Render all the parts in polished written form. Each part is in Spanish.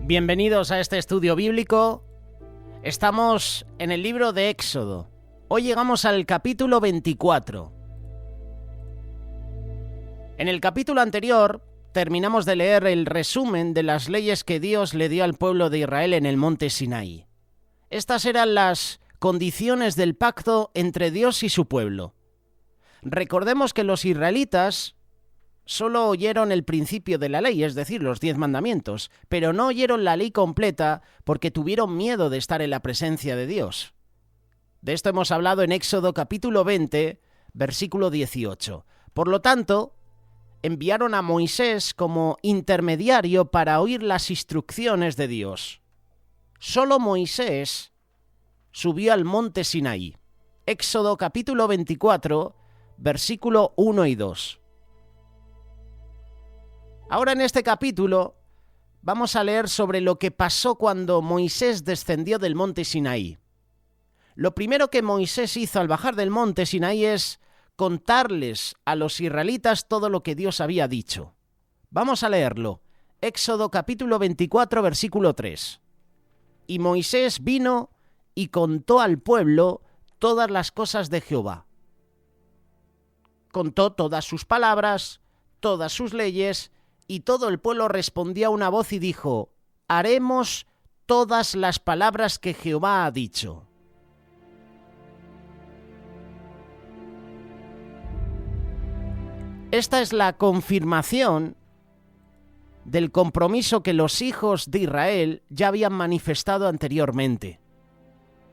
Bienvenidos a este estudio bíblico. Estamos en el libro de Éxodo. Hoy llegamos al capítulo 24. En el capítulo anterior terminamos de leer el resumen de las leyes que Dios le dio al pueblo de Israel en el monte Sinaí. Estas eran las condiciones del pacto entre Dios y su pueblo. Recordemos que los israelitas solo oyeron el principio de la ley, es decir, los 10 mandamientos, pero no oyeron la ley completa porque tuvieron miedo de estar en la presencia de Dios. De esto hemos hablado en Éxodo capítulo 20, versículo 18. Por lo tanto, enviaron a Moisés como intermediario para oír las instrucciones de Dios. Solo Moisés subió al monte Sinaí. Éxodo capítulo 24, versículo 1 y 2. Ahora en este capítulo vamos a leer sobre lo que pasó cuando Moisés descendió del monte Sinaí. Lo primero que Moisés hizo al bajar del monte Sinaí es contarles a los israelitas todo lo que Dios había dicho. Vamos a leerlo. Éxodo capítulo 24, versículo 3. Y Moisés vino y contó al pueblo todas las cosas de Jehová. Contó todas sus palabras, todas sus leyes, y todo el pueblo respondió a una voz y dijo: haremos todas las palabras que Jehová ha dicho. Esta es la confirmación del compromiso que los hijos de Israel ya habían manifestado anteriormente.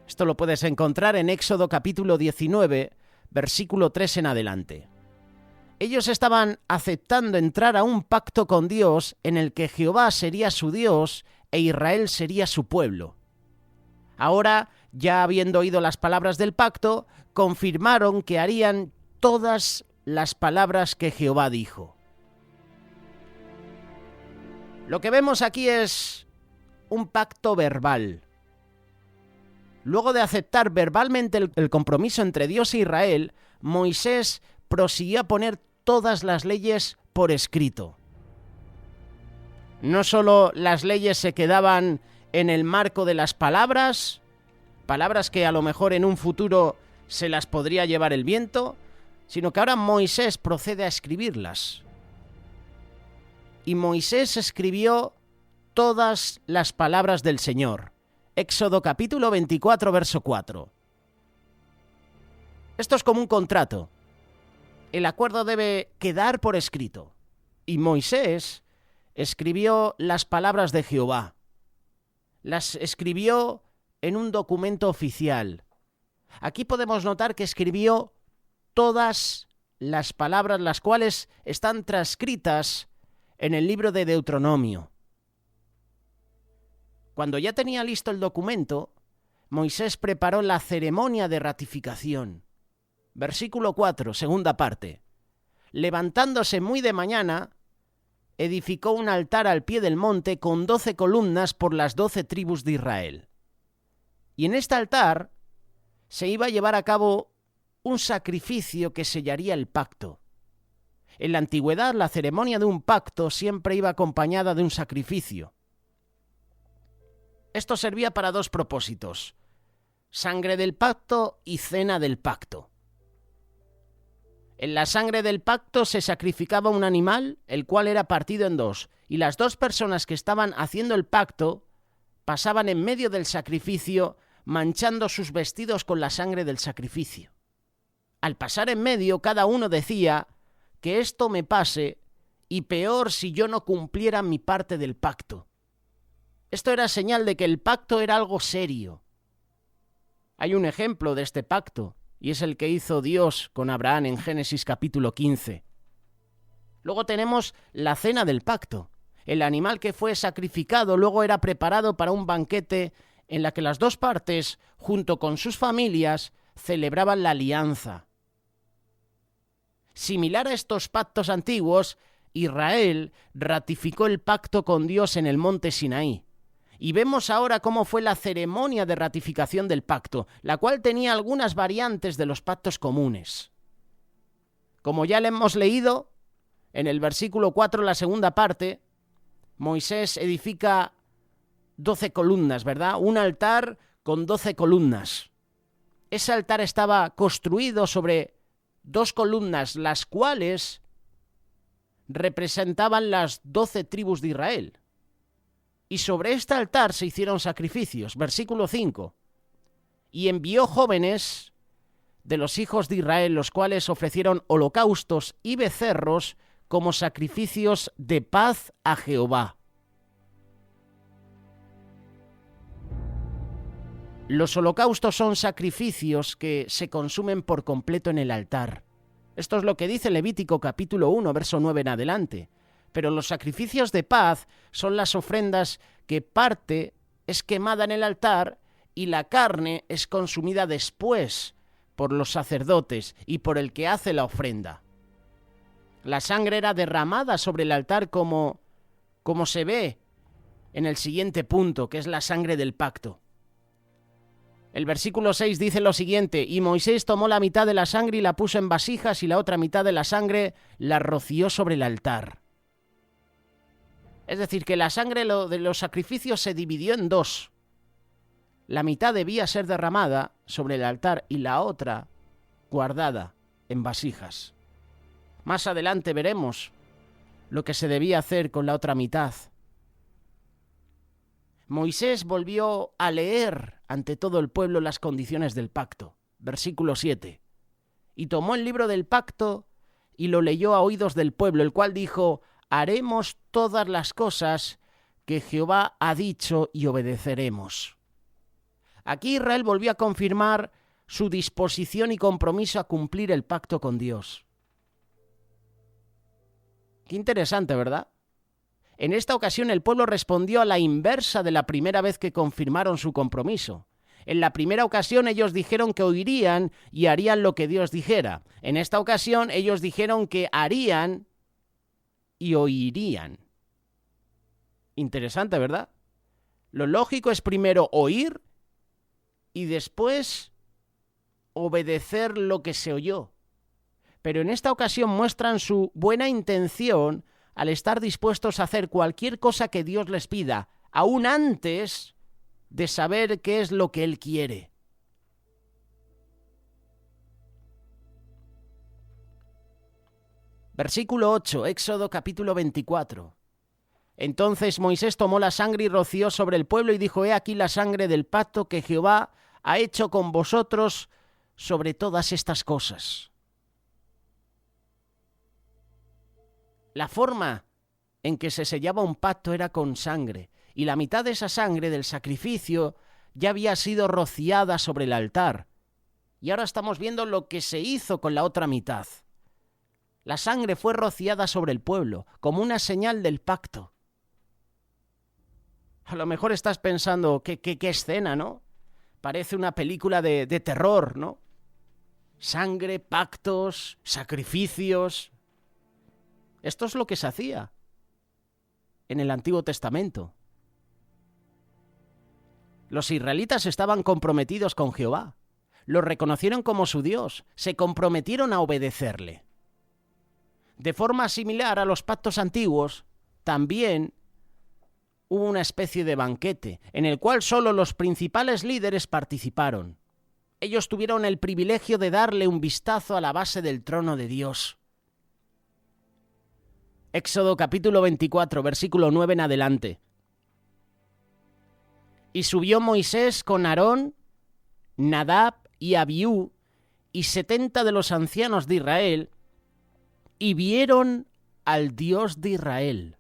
Esto lo puedes encontrar en Éxodo capítulo 19, versículo 3 en adelante. Ellos estaban aceptando entrar a un pacto con Dios en el que Jehová sería su Dios e Israel sería su pueblo. Ahora, ya habiendo oído las palabras del pacto, confirmaron que harían todas las palabras que Jehová dijo. Lo que vemos aquí es un pacto verbal. Luego de aceptar verbalmente el compromiso entre Dios e Israel, Moisés prosiguió a poner todas las leyes por escrito. No solo las leyes se quedaban en el marco de las palabras que a lo mejor en un futuro se las podría llevar el viento, sino que ahora Moisés procede a escribirlas. Y Moisés escribió todas las palabras del Señor. Éxodo capítulo 24, verso 4. Esto es como un contrato. El acuerdo debe quedar por escrito. Y Moisés escribió las palabras de Jehová. Las escribió en un documento oficial. Aquí podemos notar que escribió todas las palabras, las cuales están transcritas en el libro de Deuteronomio. Cuando ya tenía listo el documento, Moisés preparó la ceremonia de ratificación. Versículo 4, segunda parte. Levantándose muy de mañana, edificó un altar al pie del monte con 12 columnas por las 12 tribus de Israel. Y en este altar se iba a llevar a cabo un sacrificio que sellaría el pacto. En la antigüedad, la ceremonia de un pacto siempre iba acompañada de un sacrificio. Esto servía para dos propósitos: sangre del pacto y cena del pacto. En la sangre del pacto se sacrificaba un animal, el cual era partido en dos, y las dos personas que estaban haciendo el pacto pasaban en medio del sacrificio, manchando sus vestidos con la sangre del sacrificio. Al pasar en medio, cada uno decía: que esto me pase, y peor si yo no cumpliera mi parte del pacto. Esto era señal de que el pacto era algo serio. Hay un ejemplo de este pacto, y es el que hizo Dios con Abraham en Génesis capítulo 15. Luego tenemos la cena del pacto. El animal que fue sacrificado luego era preparado para un banquete en la que las dos partes, junto con sus familias, celebraban la alianza. Similar a estos pactos antiguos, Israel ratificó el pacto con Dios en el monte Sinaí. Y vemos ahora cómo fue la ceremonia de ratificación del pacto, la cual tenía algunas variantes de los pactos comunes. Como ya le hemos leído, en el versículo 4, la segunda parte, Moisés edifica 12 columnas, ¿verdad? Un altar con 12 columnas. Ese altar estaba construido sobre 2 columnas, las cuales representaban las 12 tribus de Israel. Y sobre este altar se hicieron sacrificios. Versículo 5. Y envió jóvenes de los hijos de Israel, los cuales ofrecieron holocaustos y becerros como sacrificios de paz a Jehová. Los holocaustos son sacrificios que se consumen por completo en el altar. Esto es lo que dice Levítico capítulo 1, verso 9 en adelante. Pero los sacrificios de paz son las ofrendas que parte es quemada en el altar y la carne es consumida después por los sacerdotes y por el que hace la ofrenda. La sangre era derramada sobre el altar como se ve en el siguiente punto, que es la sangre del pacto. El versículo 6 dice lo siguiente: y Moisés tomó la mitad de la sangre y la puso en vasijas y la otra mitad de la sangre la roció sobre el altar. Es decir, que la sangre de los sacrificios se dividió en 2. La mitad debía ser derramada sobre el altar y la otra guardada en vasijas. Más adelante veremos lo que se debía hacer con la otra mitad. Moisés volvió a leer ante todo el pueblo las condiciones del pacto. Versículo 7. Y tomó el libro del pacto y lo leyó a oídos del pueblo, el cual dijo: haremos todas las cosas que Jehová ha dicho y obedeceremos. Aquí Israel volvió a confirmar su disposición y compromiso a cumplir el pacto con Dios. Qué interesante, ¿verdad? En esta ocasión el pueblo respondió a la inversa de la primera vez que confirmaron su compromiso. En la primera ocasión ellos dijeron que oirían y harían lo que Dios dijera. En esta ocasión ellos dijeron que harían y oirían. Interesante, ¿verdad? Lo lógico es primero oír y después obedecer lo que se oyó. Pero en esta ocasión muestran su buena intención al estar dispuestos a hacer cualquier cosa que Dios les pida, aún antes de saber qué es lo que Él quiere. Versículo 8, Éxodo capítulo 24. Entonces Moisés tomó la sangre y roció sobre el pueblo y dijo: he aquí la sangre del pacto que Jehová ha hecho con vosotros sobre todas estas cosas. La forma en que se sellaba un pacto era con sangre, y la mitad de esa sangre del sacrificio ya había sido rociada sobre el altar. Y ahora estamos viendo lo que se hizo con la otra mitad. La sangre fue rociada sobre el pueblo, como una señal del pacto. A lo mejor estás pensando, ¿qué escena, no? Parece una película de terror, ¿no? Sangre, pactos, sacrificios. Esto es lo que se hacía en el Antiguo Testamento. Los israelitas estaban comprometidos con Jehová. Lo reconocieron como su Dios. Se comprometieron a obedecerle. De forma similar a los pactos antiguos, también hubo una especie de banquete en el cual solo los principales líderes participaron. Ellos tuvieron el privilegio de darle un vistazo a la base del trono de Dios. Éxodo capítulo 24, versículo 9 en adelante. Y subió Moisés con Aarón, Nadab y Abiú y 70 de los ancianos de Israel, y vieron al Dios de Israel.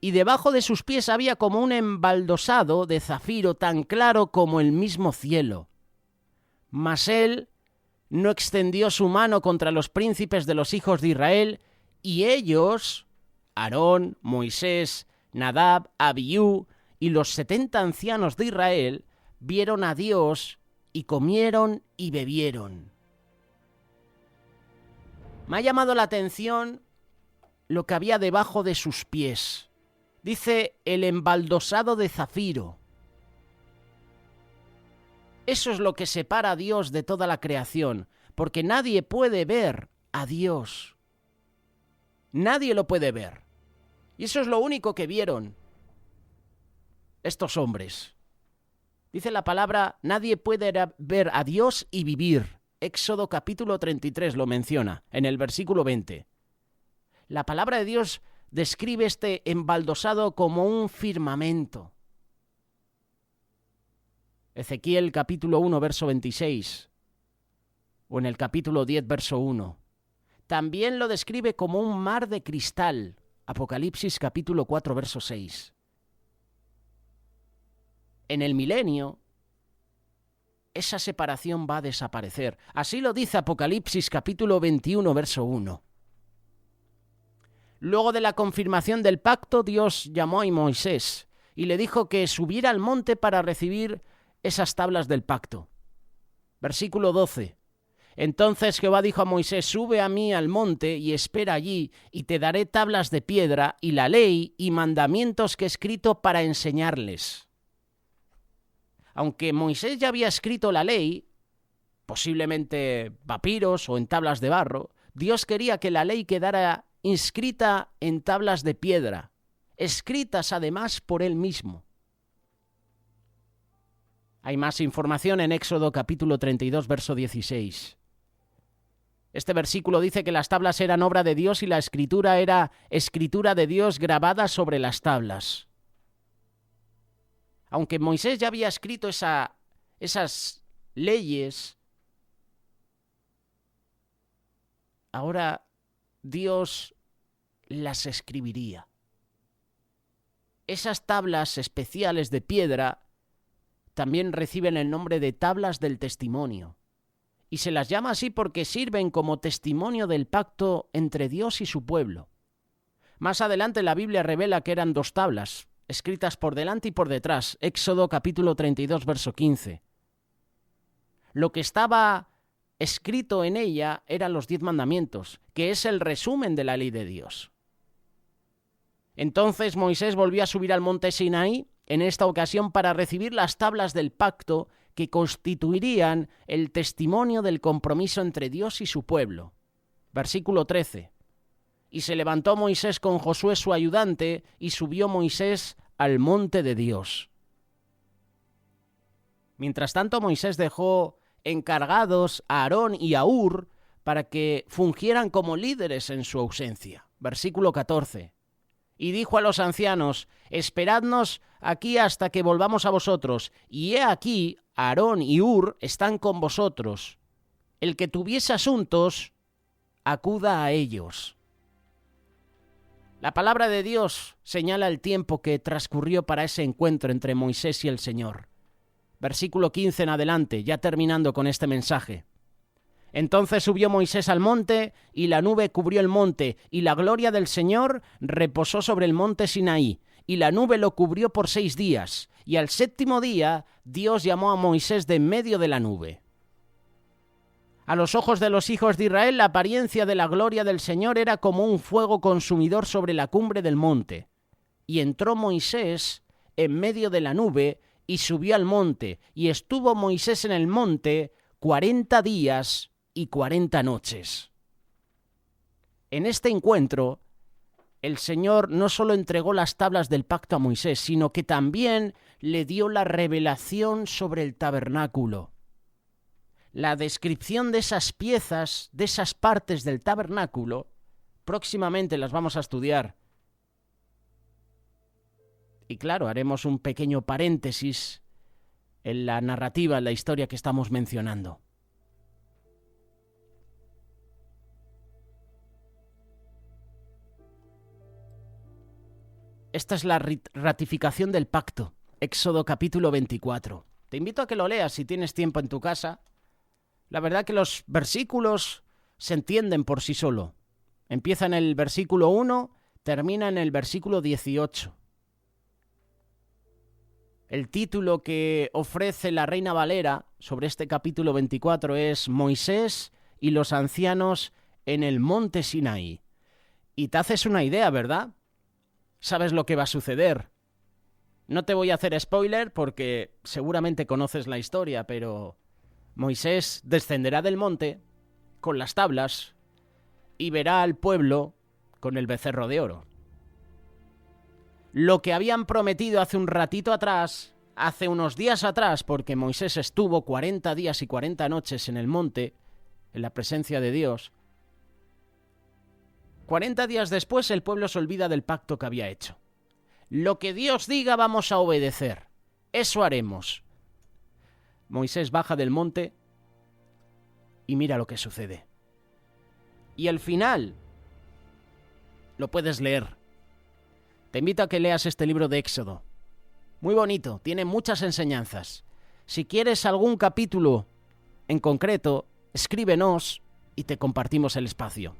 Y debajo de sus pies había como un embaldosado de zafiro tan claro como el mismo cielo. Mas él no extendió su mano contra los príncipes de los hijos de Israel, y ellos, Aarón, Moisés, Nadab, Abiú y los 70 ancianos de Israel, vieron a Dios y comieron y bebieron. Me ha llamado la atención lo que había debajo de sus pies. Dice el embaldosado de zafiro. Eso es lo que separa a Dios de toda la creación, porque nadie puede ver a Dios. Nadie lo puede ver. Y eso es lo único que vieron. estos hombres? Dice la palabra, nadie puede ver a Dios y vivir. Éxodo capítulo 33 lo menciona, en el versículo 20. La palabra de Dios describe este embaldosado como un firmamento. Ezequiel capítulo 1, verso 26, o en el capítulo 10, verso 1. También lo describe como un mar de cristal. Apocalipsis capítulo 4, verso 6. En el milenio, esa separación va a desaparecer. Así lo dice Apocalipsis capítulo 21, verso 1. Luego de la confirmación del pacto, Dios llamó a Moisés y le dijo que subiera al monte para recibir esas tablas del pacto. Versículo 12. Entonces Jehová dijo a Moisés, sube a mí al monte y espera allí, y te daré tablas de piedra y la ley y mandamientos que he escrito para enseñarles. Aunque Moisés ya había escrito la ley, posiblemente papiros o en tablas de barro, Dios quería que la ley quedara inscrita en tablas de piedra, escritas además por él mismo. Hay más información en Éxodo capítulo 32, verso 16. Este versículo dice que las tablas eran obra de Dios y la escritura era escritura de Dios grabada sobre las tablas. Aunque Moisés ya había escrito esas leyes, ahora Dios las escribiría. Esas tablas especiales de piedra también reciben el nombre de tablas del testimonio. Y se las llama así porque sirven como testimonio del pacto entre Dios y su pueblo. Más adelante la Biblia revela que eran 2 tablas, escritas por delante y por detrás. Éxodo capítulo 32, verso 15. Lo que estaba escrito en ella eran los 10 mandamientos, que es el resumen de la ley de Dios. Entonces Moisés volvió a subir al monte Sinaí, en esta ocasión para recibir las tablas del pacto que constituirían el testimonio del compromiso entre Dios y su pueblo. Versículo 13. Y se levantó Moisés con Josué su ayudante, y subió Moisés al monte de Dios. Mientras tanto, Moisés dejó encargados a Aarón y a Hur para que fungieran como líderes en su ausencia. Versículo 14. Y dijo a los ancianos, esperadnos aquí hasta que volvamos a vosotros, y he aquí, Aarón y Hur están con vosotros. El que tuviese asuntos, acuda a ellos. La palabra de Dios señala el tiempo que transcurrió para ese encuentro entre Moisés y el Señor. Versículo 15 en adelante, ya terminando con este mensaje. Entonces subió Moisés al monte, y la nube cubrió el monte, y la gloria del Señor reposó sobre el monte Sinaí, y la nube lo cubrió por 6 días, y al 7º día Dios llamó a Moisés de en medio de la nube. A los ojos de los hijos de Israel la apariencia de la gloria del Señor era como un fuego consumidor sobre la cumbre del monte. Y entró Moisés en medio de la nube, y subió al monte, y estuvo Moisés en el monte 40 días y 40 noches. En este encuentro, el Señor no solo entregó las tablas del pacto a Moisés, sino que también le dio la revelación sobre el tabernáculo. La descripción de esas piezas, de esas partes del tabernáculo, próximamente las vamos a estudiar. Y claro, haremos un pequeño paréntesis en la narrativa, en la historia que estamos mencionando. Esta es la ratificación del pacto, Éxodo capítulo 24. Te invito a que lo leas si tienes tiempo en tu casa. La verdad que los versículos se entienden por sí solo. Empieza en el versículo 1, termina en el versículo 18. El título que ofrece la Reina Valera sobre este capítulo 24 es Moisés y los ancianos en el monte Sinaí. Y te haces una idea, ¿verdad? Sabes lo que va a suceder. No te voy a hacer spoiler porque seguramente conoces la historia, pero Moisés descenderá del monte con las tablas y verá al pueblo con el becerro de oro. lo que habían prometido hace un ratito atrás, hace unos días atrás, porque Moisés estuvo 40 días y 40 noches en el monte, en la presencia de Dios. 40 días después el pueblo se olvida del pacto que había hecho. Lo que Dios diga vamos a obedecer. Eso haremos. Moisés baja del monte y mira lo que sucede. Y al final lo puedes leer. Te invito a que leas este libro de Éxodo. Muy bonito, tiene muchas enseñanzas. Si quieres algún capítulo en concreto, escríbenos y te compartimos el espacio.